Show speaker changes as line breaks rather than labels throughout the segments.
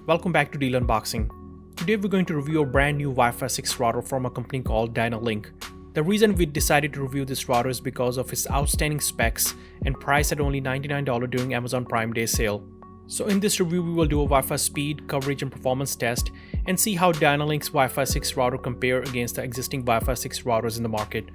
Welcome back to Deal Unboxing. Today we're going to review a brand new Wi-Fi 6 router from a company called DYNALINK. The reason we decided to review this router is because of its outstanding specs and price at only $99 during Amazon Prime Day sale. So in this review we will do a Wi-Fi speed, coverage and performance test and see how DYNALINK's Wi-Fi 6 router compare against the existing Wi-Fi 6 routers in the market.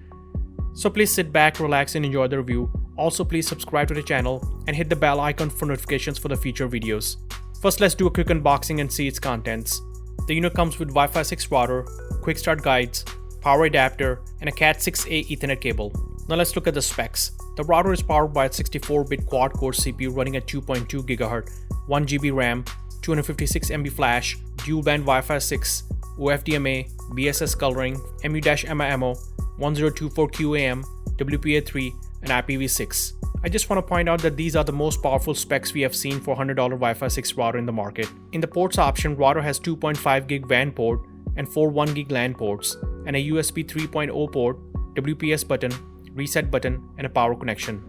So please sit back, relax and enjoy the review. Also please subscribe to the channel and hit the bell icon for notifications for the future videos. First, let's do a quick unboxing and see its contents. The unit comes with Wi-Fi 6 router, quick start guides, power adapter, and a Cat6a Ethernet cable. Now let's look at the specs. The router is powered by a 64-bit quad-core CPU running at 2.2 GHz, 1 GB RAM, 256 MB flash, dual-band Wi-Fi 6, OFDMA, BSS coloring, MU-MIMO, 1024 QAM, WPA3, and IPv6. I just want to point out that these are the most powerful specs we have seen for $100 Wi-Fi 6 router in the market. In the ports option, router has 2.5 gig WAN port and 4 1 gig LAN ports, and a USB 3.0 port, WPS button, reset button, and a power connection.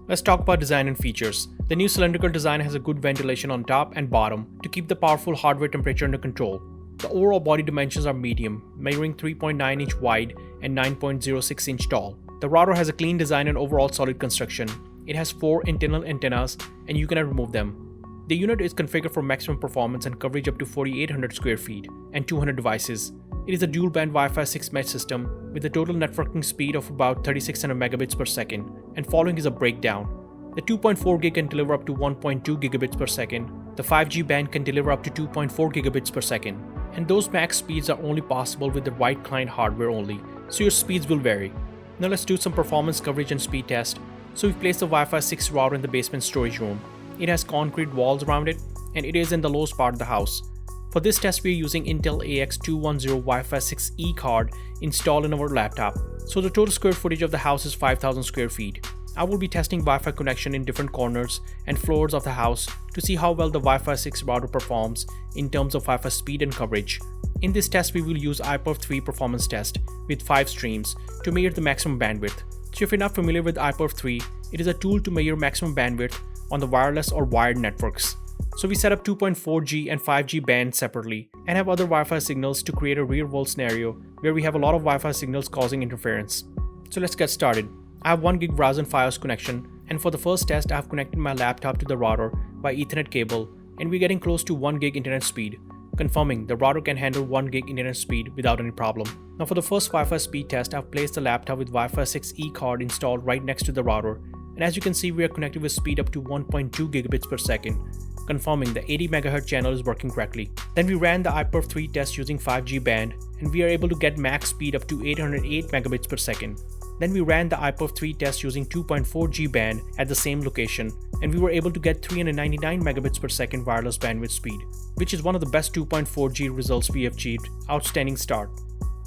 Let's talk about design and features. The new cylindrical design has a good ventilation on top and bottom to keep the powerful hardware temperature under control. The overall body dimensions are medium, measuring 3.9 inch wide and 9.06 inch tall. The router has a clean design and overall solid construction. It has 4 internal antennas and you cannot remove them. The unit is configured for maximum performance and coverage up to 4,800 square feet and 200 devices. It is a dual-band Wi-Fi 6 mesh system with a total networking speed of about 3600 megabits per second, and following is a breakdown. The 2.4 gig can deliver up to 1.2 gigabits per second. The 5G band can deliver up to 2.4 gigabits per second. And those max speeds are only possible with the right client hardware only, so your speeds will vary. Now let's do some performance coverage and speed test. So we've placed the Wi-Fi 6 router in the basement storage room. It has concrete walls around it and it is in the lowest part of the house. For this test we are using Intel AX210 Wi-Fi 6E card installed in our laptop. So the total square footage of the house is 5,000 square feet. I will be testing Wi-Fi connection in different corners and floors of the house to see how well the Wi-Fi 6 router performs in terms of Wi-Fi speed and coverage. In this test we will use iPerf3 performance test with 5 streams to measure the maximum bandwidth. So if you're not familiar with iPerf3, it is a tool to measure maximum bandwidth on the wireless or wired networks. So we set up 2.4G and 5G bands separately and have other Wi-Fi signals to create a real-world scenario where we have a lot of Wi-Fi signals causing interference. So let's get started. I have 1 gig browser and Fios connection, and for the first test I have connected my laptop to the router by Ethernet cable, and we're getting close to 1 gig internet speed, confirming the router can handle 1 gig internet speed without any problem. Now for the first Wi-Fi speed test, I've placed the laptop with Wi-Fi 6E card installed right next to the router, and as you can see we are connected with speed up to 1.2 gigabits per second, confirming the 80 MHz channel is working correctly. Then we ran the iPerf3 test using 5G band, and we are able to get max speed up to 808 megabits per second. Then we ran the iPerf3 test using 2.4G band at the same location, and we were able to get 399 megabits per second wireless bandwidth speed, which is one of the best 2.4G results we have achieved. Outstanding start.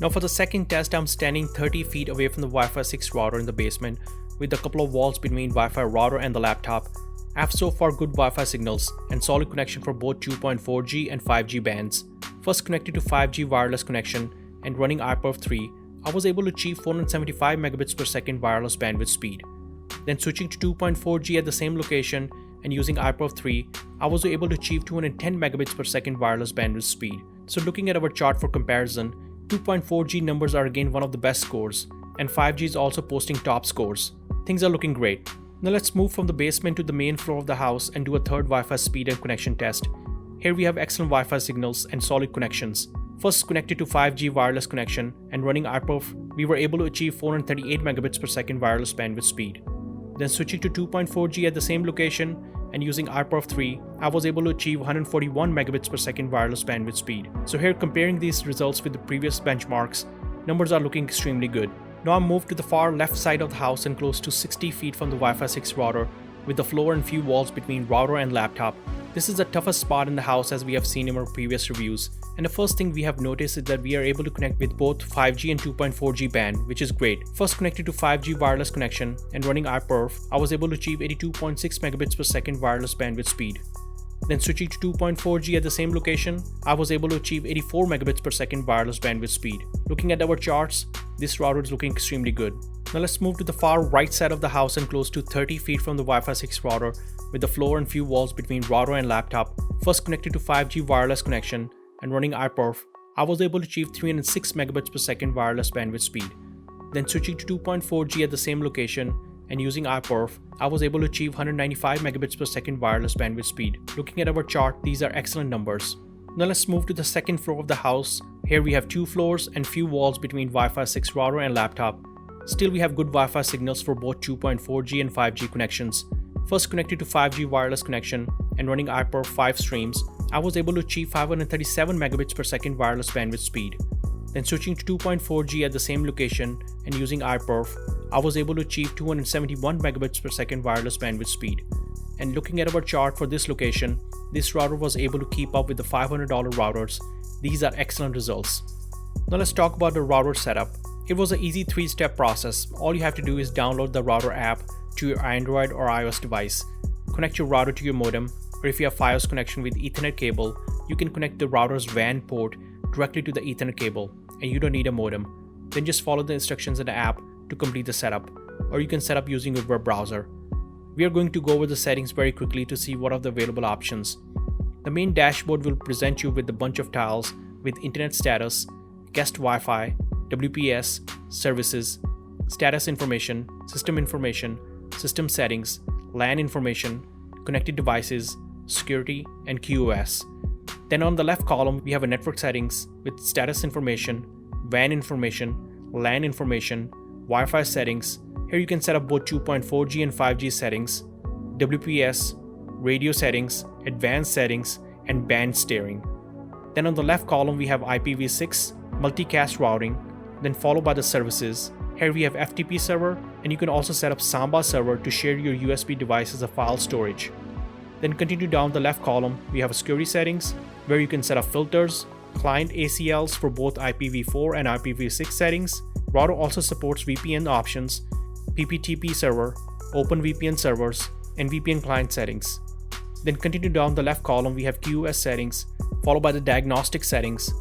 Now for the second test, I'm standing 30 feet away from the Wi-Fi 6 router in the basement with a couple of walls between Wi-Fi router and the laptop. I have so far good Wi-Fi signals and solid connection for both 2.4G and 5G bands. First connected to 5G wireless connection and running iPerf3, I was able to achieve 475 megabits per second wireless bandwidth speed. Then switching to 2.4G at the same location and using iPerf3, I was able to achieve 210 megabits per second wireless bandwidth speed. So looking at our chart for comparison, 2.4G numbers are again one of the best scores, and 5G is also posting top scores. Things are looking great. Now let's move from the basement to the main floor of the house and do a third Wi-Fi speed and connection test. Here we have excellent Wi-Fi signals and solid connections. First connected to 5G wireless connection and running iPerf, we were able to achieve 438 megabits per second wireless bandwidth speed. Then switching to 2.4G at the same location and using iPerf3, I was able to achieve 141 megabits per second wireless bandwidth speed. So here comparing these results with the previous benchmarks, numbers are looking extremely good. Now I'm moved to the far left side of the house and close to 60 feet from the Wi-Fi 6 router with the floor and few walls between router and laptop. This is the toughest spot in the house as we have seen in our previous reviews, and the first thing we have noticed is that we are able to connect with both 5G and 2.4G band, which is great. First connected to 5G wireless connection and running iPerf, I was able to achieve 82.6 megabits per second wireless bandwidth speed. Then switching to 2.4G at the same location, I was able to achieve 84 megabits per second wireless bandwidth speed. Looking at our charts, this router is looking extremely good. Now let's move to the far right side of the house and close to 30 feet from the Wi-Fi 6 router with the floor and few walls between router and laptop. First connected to 5G wireless connection and running iPerf, I was able to achieve 306 megabits per second wireless bandwidth speed. Then switching to 2.4G at the same location and using iPerf, I was able to achieve 195 megabits per second wireless bandwidth speed. Looking at our chart, these are excellent numbers. Now let's move to the second floor of the house. Here we have 2 floors and few walls between Wi-Fi 6 router and laptop. Still we have good Wi-Fi signals for both 2.4G and 5G connections. First connected to 5G wireless connection and running iPerf 5 streams, I was able to achieve 537 megabits per second wireless bandwidth speed. Then switching to 2.4G at the same location and using iPerf, I was able to achieve 271 megabits per second wireless bandwidth speed. And looking at our chart for this location, this router was able to keep up with the $500 routers. These are excellent results. Now let's talk about the router setup. It was an easy 3-step process. All you have to do is download the router app to your Android or iOS device. Connect your router to your modem, or if you have Fios connection with Ethernet cable, you can connect the router's WAN port directly to the Ethernet cable, and you don't need a modem. Then just follow the instructions in the app to complete the setup, or you can set up using your web browser. We are going to go over the settings very quickly to see what are the available options. The main dashboard will present you with a bunch of tiles with internet status, guest Wi-Fi, WPS, services, status information, system settings, LAN information, connected devices, security, and QoS. Then on the left column, we have a network settings with status information, WAN information, LAN information, Wi-Fi settings. Here you can set up both 2.4G and 5G settings, WPS, radio settings, advanced settings, and band steering. Then on the left column, we have IPv6, multicast routing, then followed by the services. Here we have FTP server, and you can also set up Samba server to share your USB device as a file storage. Then continue down the left column, we have security settings, where you can set up filters, client ACLs for both IPv4 and IPv6 settings. Router also supports VPN options, PPTP server, OpenVPN servers, and VPN client settings. Then continue down the left column, we have QoS settings, followed by the diagnostic settings,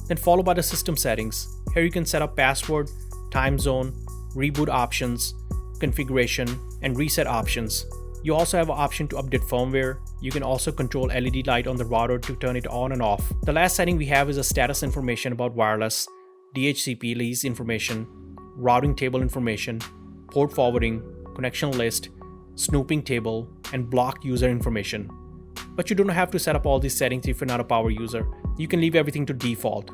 then followed by the system settings. Here you can set up password, time zone, reboot options, configuration, and reset options. You also have an option to update firmware. You can also control LED light on the router to turn it on and off. The last setting we have is a status information about wireless, DHCP lease information, routing table information, port forwarding, connection list, snooping table, and blocked user information. But you don't have to set up all these settings if you're not a power user. You can leave everything to default.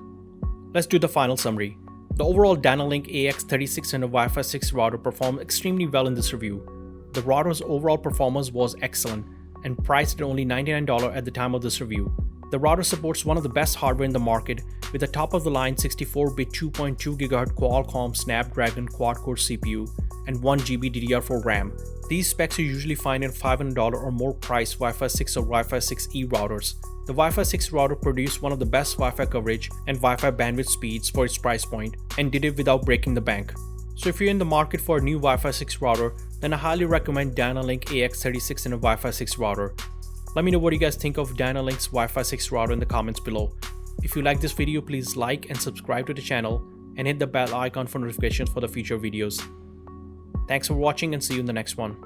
Let's do the final summary. The overall DYNALINK AX3600 Wi-Fi 6 router performed extremely well in this review. The router's overall performance was excellent and priced at only $99 at the time of this review. The router supports one of the best hardware in the market with a top-of-the-line 64-bit 2.2 GHz Qualcomm Snapdragon quad-core CPU and 1 GB DDR4 RAM. These specs you usually find in $500 or more priced Wi-Fi 6 or Wi-Fi 6E routers. The Wi-Fi 6 router produced one of the best Wi-Fi coverage and Wi-Fi bandwidth speeds for its price point and did it without breaking the bank. So if you're in the market for a new Wi-Fi 6 router, then I highly recommend DYNALINK AX3600 Wi-Fi 6 router. Let me know what you guys think of DYNALINK's Wi-Fi 6 router in the comments below. If you like this video, please like and subscribe to the channel and hit the bell icon for notifications for the future videos. Thanks for watching and see you in the next one.